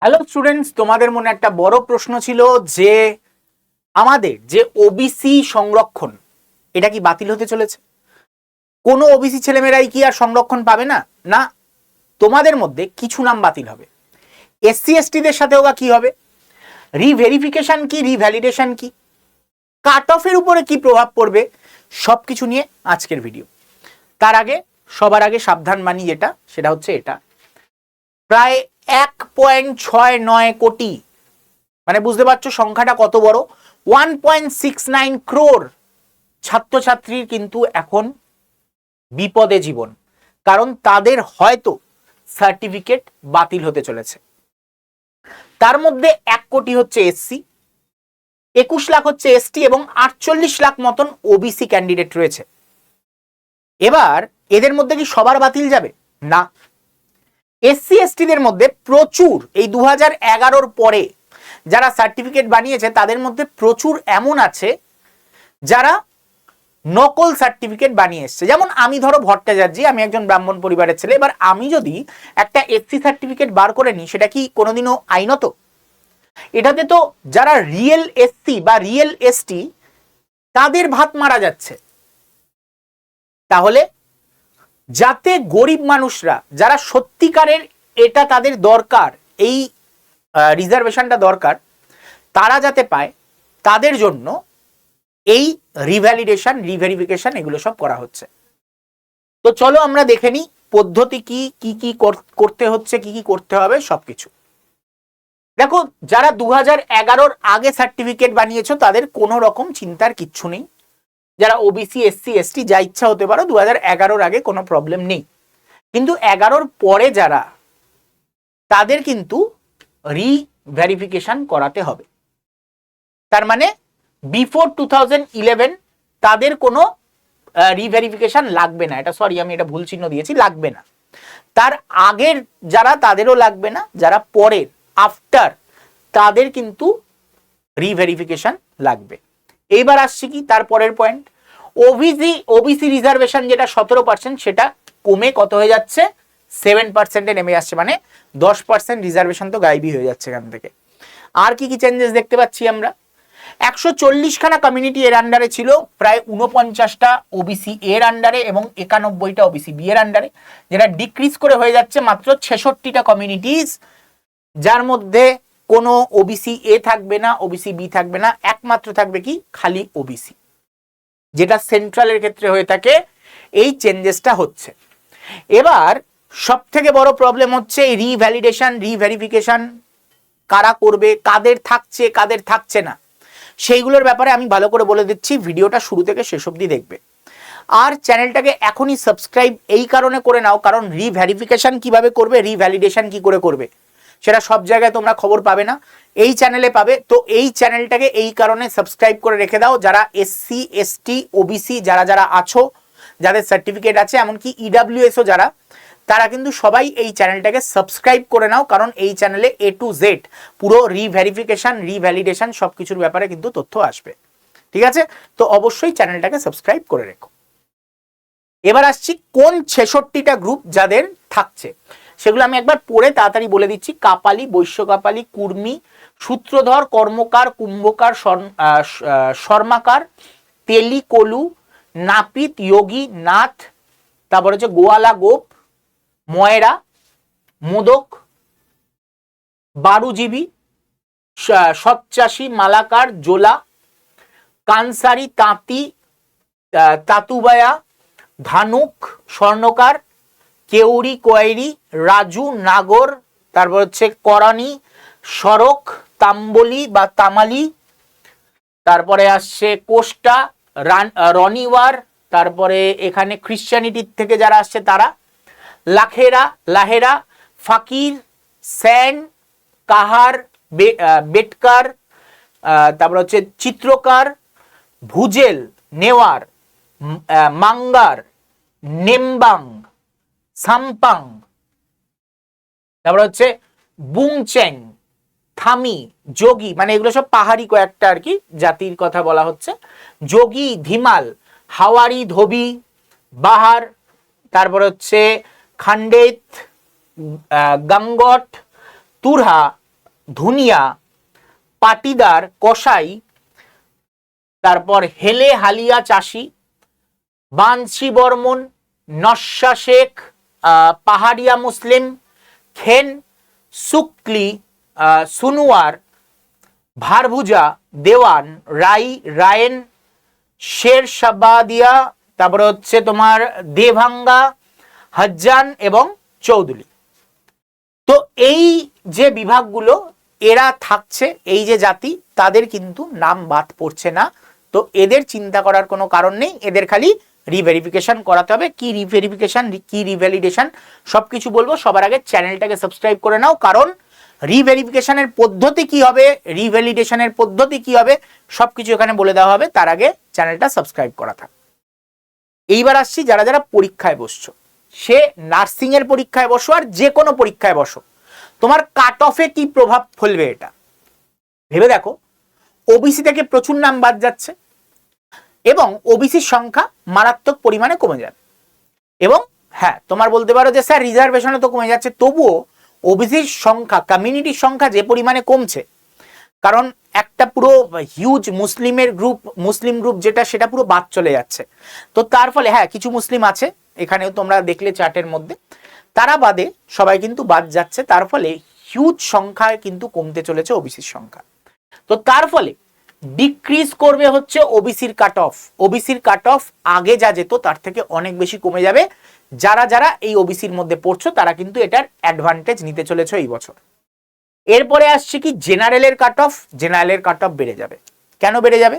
Hello students, তোমাদের মনে একটা বড় প্রশ্ন ছিল যে আমাদের যে ওবিসি সংরক্ষণ এটা কি বাতিল হতে চলেছে? কোনো ওবিসি ছেলেমেয়েরাই কি আর সংরক্ষণ পাবে না? না, তোমাদের মধ্যে কিছু নাম বাতিল হবে। এসসি এসটিদের সাথেও বা কি হবে? রিভেরিফিকেশন কি, রিভ্যালিডেশন কি, কাট অফের উপরে কি প্রভাব পড়বে, সবকিছু নিয়ে আজকের ভিডিও। তার আগে সবার আগে সাবধান বাণী যেটা, সেটা হচ্ছে এটা, প্রায় 1.69 কোটি, মানে বুঝতে পারছো সংখ্যাটা কত বড়। 1.69 crore ছাত্রছাত্রীর কিন্তু এখন বিপদে জীবন, কারণ তাদের হয়তো সার্টিফিকেট বাতিল হতে চলেছে। তার মধ্যে 1 কোটি হচ্ছে এসসি, 21 লাখ হচ্ছে এসটি এবং 48 লাখ মতন ওবিসি ক্যান্ডিডেট রয়েছে। এবার এদের মধ্যে কি সবার বাতিল যাবে? না, এসসি এসটিদের মধ্যে প্রচুর এই 2011-র পরে যারা সার্টিফিকেট বানিয়েছে তাদের মধ্যে প্রচুর এমন আছে যারা নকল সার্টিফিকেট বানিয়ে এসছে। যেমন আমি, ধরো ভট্টাচার্য, আমি একজন ব্রাহ্মণ পরিবারের ছেলে। এবার আমি যদি একটা এসসি সার্টিফিকেট বার করে নিই, সেটা কি কোনোদিনও আইনত? এটাতে তো যারা রিয়েল এসসি বা রিয়েল এসটি তাদের ভাত মারা যাচ্ছে। তাহলে যাতে গরিব মানুষরা, যারা সত্যিকারের এটা তাদের দরকার, এই রিজার্ভেশনটা দরকার, তারা যাতে পায়, তাদের জন্য এই রিভ্যালিডেশন, রিভেরিফিকেশন এগুলো সব করা হচ্ছে। তো চলো আমরা দেখে নিই পদ্ধতি কি কি করতে হচ্ছে, কি কি করতে হবে সবকিছু। দেখো, যারা 2011-র আগে সার্টিফিকেট বানিয়েছো তাদের কোনো রকম চিন্তার কিচ্ছু নেই। যারা ওবিসি, এসসি, এসটি যা ইচ্ছা হতে পারো, 2011-র আগে কোনো প্রবলেম নেই। কিন্তু 11-র পরে যারা, তাদের কিন্তু রিভেরিফিকেশন করাতে হবে। তার মানে বিফোর 2011 তাদের কোনো রিভেরিফিকেশন লাগবে না। এটা সরি, আমি এটা ভুল চিহ্ন দিয়েছি, লাগবে না। তার আগের যারা, তাদেরও লাগবে না। যারা পরের, আফটার, তাদের কিন্তু রিভেরিফিকেশন লাগবে। এইবার আসছে কি তার পরের পয়েন্ট, ওবিসি রিজার্ভেশন যেটা 17% সেটা কমে কত হয়ে যাচ্ছে? 7%-এ নেমে যাচ্ছে। মানে 10% রিজার্ভেশন তো গায়েবই হয়ে যাচ্ছে এখান থেকে। আর কি কি চেঞ্জেস দেখতে পাচ্ছি আমরা? 140খানা কমিউনিটি এর আন্ডারে ছিল, প্রায় 49টা ওবিসি এর আন্ডারে এবং 91টা ওবিসি বি এর আন্ডারে, যেটা ডিক্রিজ করে হয়ে যাচ্ছে মাত্র 66টা কমিউনিটিজ, যার মধ্যে কোনো ওবিসি এ থাকবে না, ওবিসি বি থাকবে না, একমাত্র থাকবে কি? খালি ওবিসি, যেটা সেন্ট্রালের ক্ষেত্রে হয়ে থাকে। এই চেঞ্জেসটা হচ্ছে। এবার সব থেকে বড় প্রবলেম হচ্ছে এই রিভ্যালিডেশন, রিভেরিফিকেশন কারা করবে, কাদের থাকছে, কাদের থাকছে না, সেইগুলোর ব্যাপারে আমি ভালো করে বলে দিচ্ছি। ভিডিওটা শুরু থেকে শেষ অবধি দেখবে। আর চ্যানেলটাকে এখনই সাবস্ক্রাইব এই কারণে করে নাও, কারণ রিভেরিফিকেশন কিভাবে করবে, রিভ্যালিডেশন কি করে করবে, সেটা সব জায়গায় তোমরা খবর পাবে না, এই চ্যানেলে পাবে। তো এই চ্যানেলটাকে এই কারণে সাবস্ক্রাইব করে রেখে দাও। যারা এসসি, এসটি, ওবিসি যারা যারা আছো, যাদের সার্টিফিকেট আছে, এমনকি ইডাব্লিউএসও যারা, তারা কিন্তু সবাই এই চ্যানেলটাকে সাবস্ক্রাইব করে নাও, কারণ এই চ্যানেলে এ টু জেড পুরো রিভেরিফিকেশন, রিভ্যালিডেশন সবকিছুর ব্যাপারে কিন্তু তথ্য আসবে। ঠিক আছে? তো অবশ্যই চ্যানেলটাকে সাবস্ক্রাইব করে রেখো। এবার আসছি কোন 66টা গ্রুপ যাদের থাকছে, সেগুলো আমি একবার পড়ে তাড়াতাড়ি বলে দিচ্ছি। কাপালি, বৈশ্য কাপালি, কুর্মী, সূত্রধর, কর্মকার, কুম্ভকার, শর্মাকার, তেলি, কলু, নাপিত, যোগী, নাথ, তারপর হচ্ছে গোয়ালা, গোপ, ময়রা, মোদক, বারুজীবী, সৎচাষী, মালাকার, জোলা, কানসারি, তাঁতি, তাতুবায়া, ধানুক, স্বর্ণকার, কেউরি, কোয়াইরি, রাজু, নাগর, তারপর হচ্ছে করানি, সরক, তাম্বলি বা তামালি, তারপরে আসছে কোষ্টা, রনিওয়ার, তারপরে এখানে খ্রিশ্চানিটির থেকে যারা আসছে তারা, লাহেরা, ফাকির, স্যান, কাহার, বেটকার, তারপর হচ্ছে চিত্রকার, ভুজেল, নেওয়ার, মাঙ্গার, নেমবাং, সাম্পাং, তারপর হচ্ছে বুংচেং, থামি, যোগী, মানে এগুলো সব পাহাড়ি কয়েকটা আর কি জাতির কথা বলা হচ্ছে। যোগী, ধিমাল, হাওয়ারি, ধোবি, বাহার, তারপর হচ্ছে খান্ডেত, গঙ্গট, তুরহা, ধুনিয়া, পাটিদার, কসাই, তারপর হেলে হালিয়া চাষি, বাঞ্ছি বর্মন, নস্যা শেখ, পাহাড়িয়া মুসলিম, খেন, সুকলি, সুনুয়ার, ভারভুজা, দেওয়ান, রাই, রায়েন, শের শাবাদিয়া, তারপরে হচ্ছে তোমার দেভাঙ্গা, হজ্জান এবং চৌধুরী। তো এই যে বিভাগগুলো এরা থাকছে, এই যে জাতি, তাদের কিন্তু নাম বাদ পড়ছে না। তো এদের চিন্তা করার কোনো কারণ নেই, এদের খালি রিভেরিফিকেশন করাতে হবে। কি রিভেরিফিকেশন, কি রিভ্যালিডেশন, সবকিছু বলবো। সবার আগে চ্যানেলটাকে সাবস্ক্রাইব করে নাও, কারণ রিভেরিফিকেশনের পদ্ধতি কি হবে, রিভ্যালিডেশনের পদ্ধতি কি হবে, সবকিছু এখানে বলে দেওয়া হবে। তার আগে চ্যানেলটা সাবস্ক্রাইব করা থাক। এইবার আসছি যারা যারা পরীক্ষায় বসছো, সে নার্সিং এর পরীক্ষায় বসো আর যে কোনো পরীক্ষায় বসো, তোমার কাট অফে কি প্রভাব ফেলবে এটা ভেবে দেখো। ওবিসি থেকে প্রচুর নাম বাদ যাচ্ছে এবং ওবিসির সংখ্যা মারাত্মক পরিমাণে কমে যাবে। এবং হ্যাঁ, তোমার বলতে পারো যে স্যার রিজার্ভেশনে তো কমে যাচ্ছে, তবুও ওবিসির সংখ্যা, কমিউনিটির সংখ্যা যে পরিমাণে কমছে, কারণ একটা পুরো হিউজ মুসলিম গ্রুপ যেটা, সেটা পুরো বাদ চলে যাচ্ছে। তো তার ফলে হ্যাঁ, কিছু মুসলিম আছে এখানেও, তোমরা দেখলে চার্টের মধ্যে, তারা বাদে সবাই কিন্তু বাদ যাচ্ছে। তার ফলে হিউজ সংখ্যায় কিন্তু কমতে চলেছে ওবিসির সংখ্যা। তো তার ফলে ডিক্রিজ করবে হচ্ছে ওবিসির কাট অফ। ওবিসির কাট অফ আগে যা যেত তার থেকে অনেক বেশি কমে যাবে। যারা যারা এই ওবিসির মধ্যে পড়ছো তারা কিন্তু এটার অ্যাডভান্টেজ নিতে চলেছে এই বছর। এরপরে আসছে কি জেনারেলের কাট অফ। জেনারেলের কাট অফ বেড়ে যাবে। কেন বেড়ে যাবে?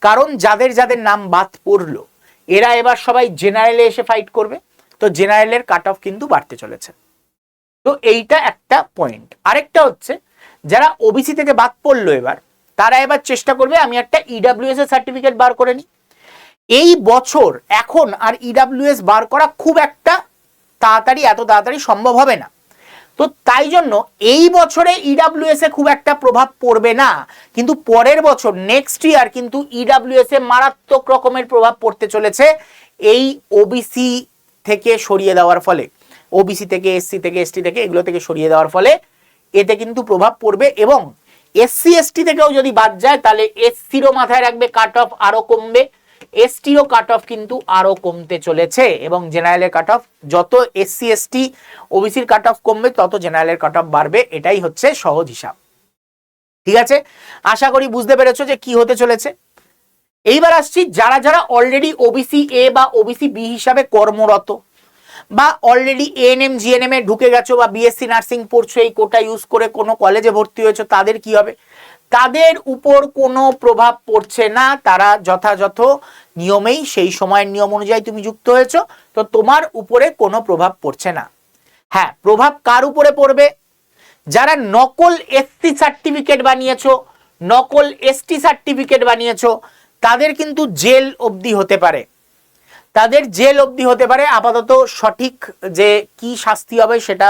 কারণ যাদের যাদের নাম বাদ পড়লো এরা এবার সবাই জেনারেলে এসে ফাইট করবে। তো জেনারেলের কাট অফ কিন্তু বাড়তে চলেছে। তো এইটা একটা পয়েন্ট। আরেকটা হচ্ছে যারা ওবিসি থেকে বাদ পড়লো এবার, তারা এবার চেষ্টা করবে আমি একটা ইডাব্লিউএস এর সার্টিফিকেট বার করে নিই। এই বছর এখন আর ইডাব্লিউএস বার করা খুব একটা এত তাড়াতাড়ি সম্ভব হবে না। তো তাই জন্য এই বছরে ইডাব্লিউএস এ খুব একটা প্রভাব পড়বে না, কিন্তু পরের বছর নেক্সট ইয়ার কিন্তু ইডাব্লিউএস এ মারাত্মক রকমের প্রভাব পড়তে চলেছে এই ওবিসি থেকে সরিয়ে দেওয়ার ফলে। ওবিসি থেকে, এসসি থেকে, এসটি থেকে, এগুলো থেকে সরিয়ে দেওয়ার ফলে এতে কিন্তু প্রভাব পড়বে। এবং এসসি এসটি থেকেও যদি বাদ যায় তাহলে এসসিরও মাথায় রাখবে কাট অফ আরো কমবে, এসটিরও কাট অফ কিন্তু আরো কমতে চলেছে। এবং জেনারেলের কাট অফ, যত এসসি এসটি ওবিসির কাট অফ কমবে তত জেনারেলের কাট অফ বাড়বে। এটাই হচ্ছে সহজ হিসাব। ঠিক আছে, আশা করি বুঝতে পেরেছো যে কি হতে চলেছে। এইবার আসছি যারা যারা অলরেডি ওবিসি এ বা ওবিসি বি হিসাবে কর্মরত, বা অলরেডি এএনএম জিএনএম এ ঢুকে গেছো, বা বিএসসি নার্সিং পড়ছো, এই কোটা ইউজ করে কোনো কলেজে ভর্তি হয়েছো, তাদের কি হবে? তাদের উপর কোনো প্রভাব পড়ছে না। তারা যথাযথ নিয়মেই, সেই সময়ের নিয়ম অনুযায়ী তুমি যুক্ত হয়েছো, তো তোমার উপরে কোনো প্রভাব পড়ছে না। হ্যাঁ, প্রভাব কার উপরে পড়বে? যারা নকল এসসি সার্টিফিকেট বানিয়েছো, নকল এসটি সার্টিফিকেট বানিয়েছো, তাদের কিন্তু জেল অবধি হতে পারে। তাদের জেল অবধি হতে পারে। আপাতত সঠিক যে কি শাস্তি হবে সেটা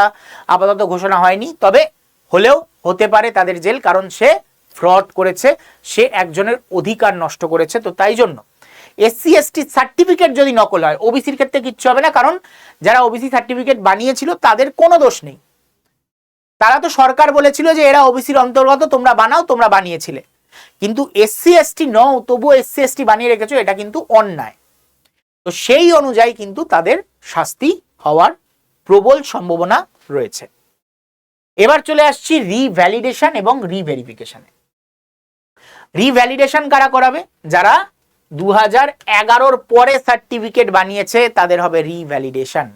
আপাতত ঘোষণা হয়নি, তবে হলেও হতে পারে তাদের জেল, কারণ সে ফ্রড করেছে, সে একজনের অধিকার নষ্ট করেছে। তো তাই জন্য এসসি এসটি সার্টিফিকেট যদি নকল হয়, ওবিসির ক্ষেত্রে কিচ্ছু হবে না, কারণ যারা ওবিসি সার্টিফিকেট বানিয়েছিল তাদের কোনো দোষ নেই। তারা তো সরকার বলেছিল যে এরা ওবিসির অন্তর্গত, তোমরা বানাও, তোমরা বানিয়েছিলে। কিন্তু এসসি এসটি নও, তবুও এসসি এসটি বানিয়ে রেখেছো, এটা কিন্তু অন্যায়। তো সেই অনুযায়ী কিন্তু তাদের শাস্তি হওয়ার প্রবল সম্ভাবনা রয়েছে। এবার চলে আসছি রিভ্যালিডেশন এবং রিভেরিফিকেশনে। রিভ্যালিডেশন কারা করাবে? যারা 2011 পরে সার্টিফিকেট বানিয়েছে তাদের হবে রিভ্যালিডেশন।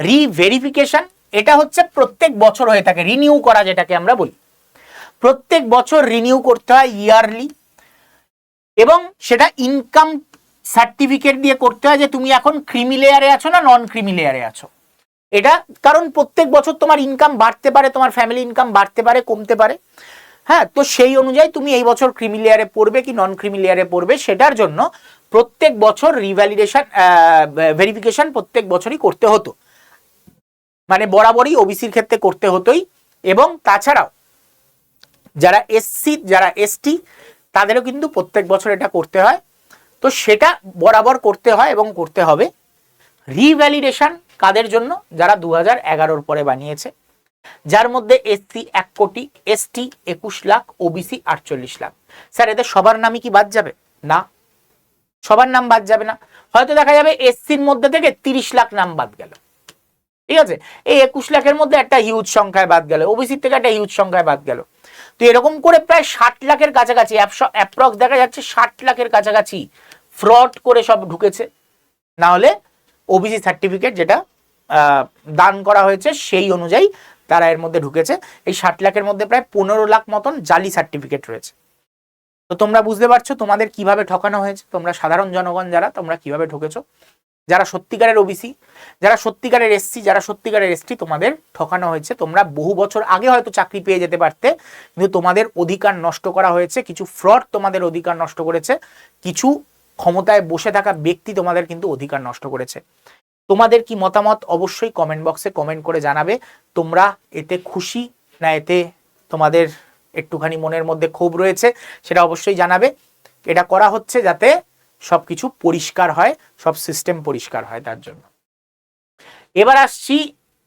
রিভেরিফিকেশন এটা হচ্ছে প্রত্যেক বছর হয়ে থাকে, রিনিউ করা যেটাকে আমরা বলি। প্রত্যেক বছর রিনিউ করতে হয় ইয়ারলি, এবং সেটা ইনকাম সার্টিফিকেট দিয়ে করতে হয় যে তুমি এখন ক্রিমি লেয়ারে আছো না নন ক্রিমি লেয়ারে আছো। এটা কারণ প্রত্যেক বছর তোমার ইনকাম বাড়তে পারে, তোমার ফ্যামিলি ইনকাম বাড়তে পারে, কমতে পারে। হ্যাঁ, তো সেই অনুযায়ী তুমি এই বছর ক্রিমি লেয়ারে পড়বে কি নন ক্রিমি লেয়ারে পড়বে, সেটার জন্য প্রত্যেক বছর রিভ্যালিডেশন ভেরিফিকেশন প্রত্যেক বছরই করতে হতো, মানে বরাবরই ওবিসির ক্ষেত্রে করতে হতোই। এবং তাছাড়াও যারা এসসি, যারা এসটি, তাদেরও কিন্তু প্রত্যেক বছর এটা করতে হয়। তো সেটা বরাবর করতে হয় এবং করতে হবে। রিভ্যালিডেশন কাদের জন্য? যারা 2011 পরে বানিয়েছে, যার মধ্যে এসসি 1 কোটি, ST 21 lakh, OBC 48 lakh. Sir এদের সবার নামই কি বাদ যাবে? না, সবার নাম বাদ যাবে না। হয়তো দেখা যাবে এসসির মধ্যে থেকে 30 লাখ নাম বাদ গেল, ঠিক আছে, এই 21 লাখের মধ্যে একটা হিউজ সংখ্যায় বাদ গেল, ওবিসির থেকে একটা হিউজ সংখ্যায় বাদ গেল। তো এরকম করে প্রায় 60 লাখের কাছাকাছি, অ্যাপ্রক্স দেখা যাচ্ছে 60 লাখের কাছাকাছি ফ্রড করে সব ঢুকেছে। না হলে ওবিসি সার্টিফিকেট যেটা দান করা হয়েছে সেই অনুযায়ী তারা এর মধ্যে ঢুকেছে। এই 60 লাখের মধ্যে প্রায় 15 লাখ মতন জালি সার্টিফিকেট রয়েছে। তো তোমরা বুঝতে পারছো তোমাদের কিভাবে ঠকানো হয়েছে, তোমরা সাধারণ জনগণ যারা, তোমরা কিভাবে ঠকেছো। যারা সত্যিকারের ওবিসি, যারা সত্যিকারের এসসি, যারা সত্যিকারের এসটি, তোমাদের ঠকানো হয়েছে। তোমরা বহু বছর আগে হয়তো চাকরি পেয়ে যেতে পারতে, কিন্তু তোমাদের অধিকার নষ্ট করা হয়েছে। কিছু ফ্রড তোমাদের অধিকার নষ্ট করেছে, কিছু ক্ষমতায় বসে থাকা ব্যক্তি তোমাদের কিন্তু অধিকার নষ্ট করেছে। তোমাদের কি মতামত অবশ্যই কমেন্ট বক্সে কমেন্ট করে জানাবে। তোমরা এতে খুশি না এতে তোমাদের একটুখানি মনের মধ্যে ক্ষোভ রয়েছে, সেটা অবশ্যই জানাবে। এটা করা হচ্ছে যাতে সবকিছু পরিষ্কার হয়, সব সিস্টেম পরিষ্কার হয়, তার জন্য। এবার আসছি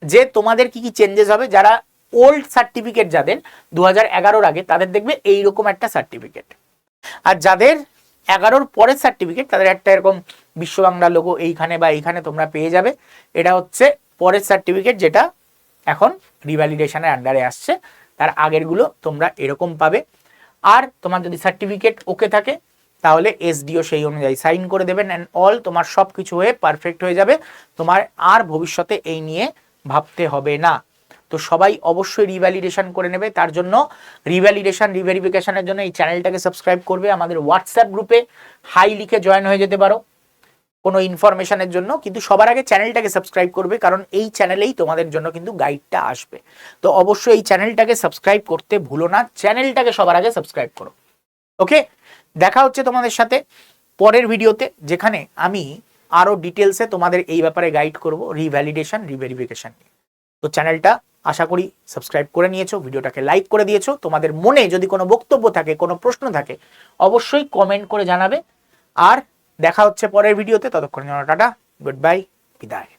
যে তোমাদের কি কি চেঞ্জেস হবে। যারা ওল্ড সার্টিফিকেট, যাদের 2011-র আগে, তাদের দেখবে এইরকম একটা সার্টিফিকেট। আর যাদের 11-র পরের সার্টিফিকেট, তাদের একটা এরকম বিশ্ব বাংলা লোগো এইখানে বা এইখানে তোমরা পেয়ে যাবে। এটা হচ্ছে পরের সার্টিফিকেট, যেটা এখন রিভ্যালিডেশনের আন্ডারে আসছে। তার আগেরগুলো তোমরা এরকম পাবে। আর তোমার যদি সার্টিফিকেট ওকে থাকে তাহলে এসডিও সেই অনুযায়ী সাইন করে দেবেন, অ্যান্ড অল তোমার সব কিছু হয়ে পারফেক্ট হয়ে যাবে। তোমার আর ভবিষ্যতে এই নিয়ে ভাবতে হবে না। তো সবাই অবশ্যই রিভ্যালিডেশন করে নেবে। তার জন্য রিভ্যালিডেশন, রিভেরিফিকেশনের জন্য এই চ্যানেলটাকে সাবস্ক্রাইব করবে। আমাদের হোয়াটসঅ্যাপ গ্রুপে হাই লিখে জয়েন হয়ে যেতে পারো কোনো ইনফরমেশনের জন্য, কিন্তু সবার আগে চ্যানেলটাকে সাবস্ক্রাইব করবে, কারণ এই চ্যানেলেই তোমাদের জন্য কিন্তু গাইডটা আসবে। তো অবশ্যই এই চ্যানেলটাকে সাবস্ক্রাইব করতে ভুলো না, চ্যানেলটাকে সবার আগে সাবস্ক্রাইব করো। ওকে, দেখা হচ্ছে তোমাদের সাথে পরের ভিডিওতে, যেখানে আমি আরো ডিটেলসে তোমাদের এই ব্যাপারে গাইড করব, রিভ্যালিডেশন, রিভেরিফিকেশন নিয়ে। তো চ্যানেলটা আশা করি সাবস্ক্রাইব করে নিয়েছো, ভিডিওটাকে লাইক করে দিয়েছো। তোমাদের মনে যদি কোনো বক্তব্য থাকে, কোনো প্রশ্ন থাকে, অবশ্যই কমেন্ট করে জানাবে। আর দেখা হচ্ছে পরের ভিডিওতে, ততক্ষণ জন্য টাটা, গুড বাই, বিদায়।